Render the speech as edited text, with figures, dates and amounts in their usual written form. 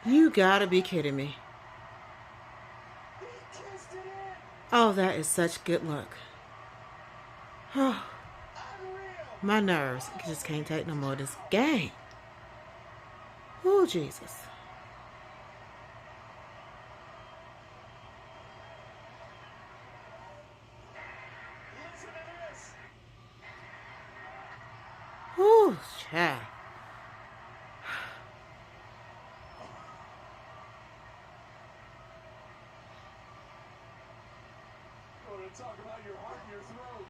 You gotta be kidding me. Oh, that is such good luck. Oh, my nerves just can't take no more of this game. Oh, Jesus. Oh, child.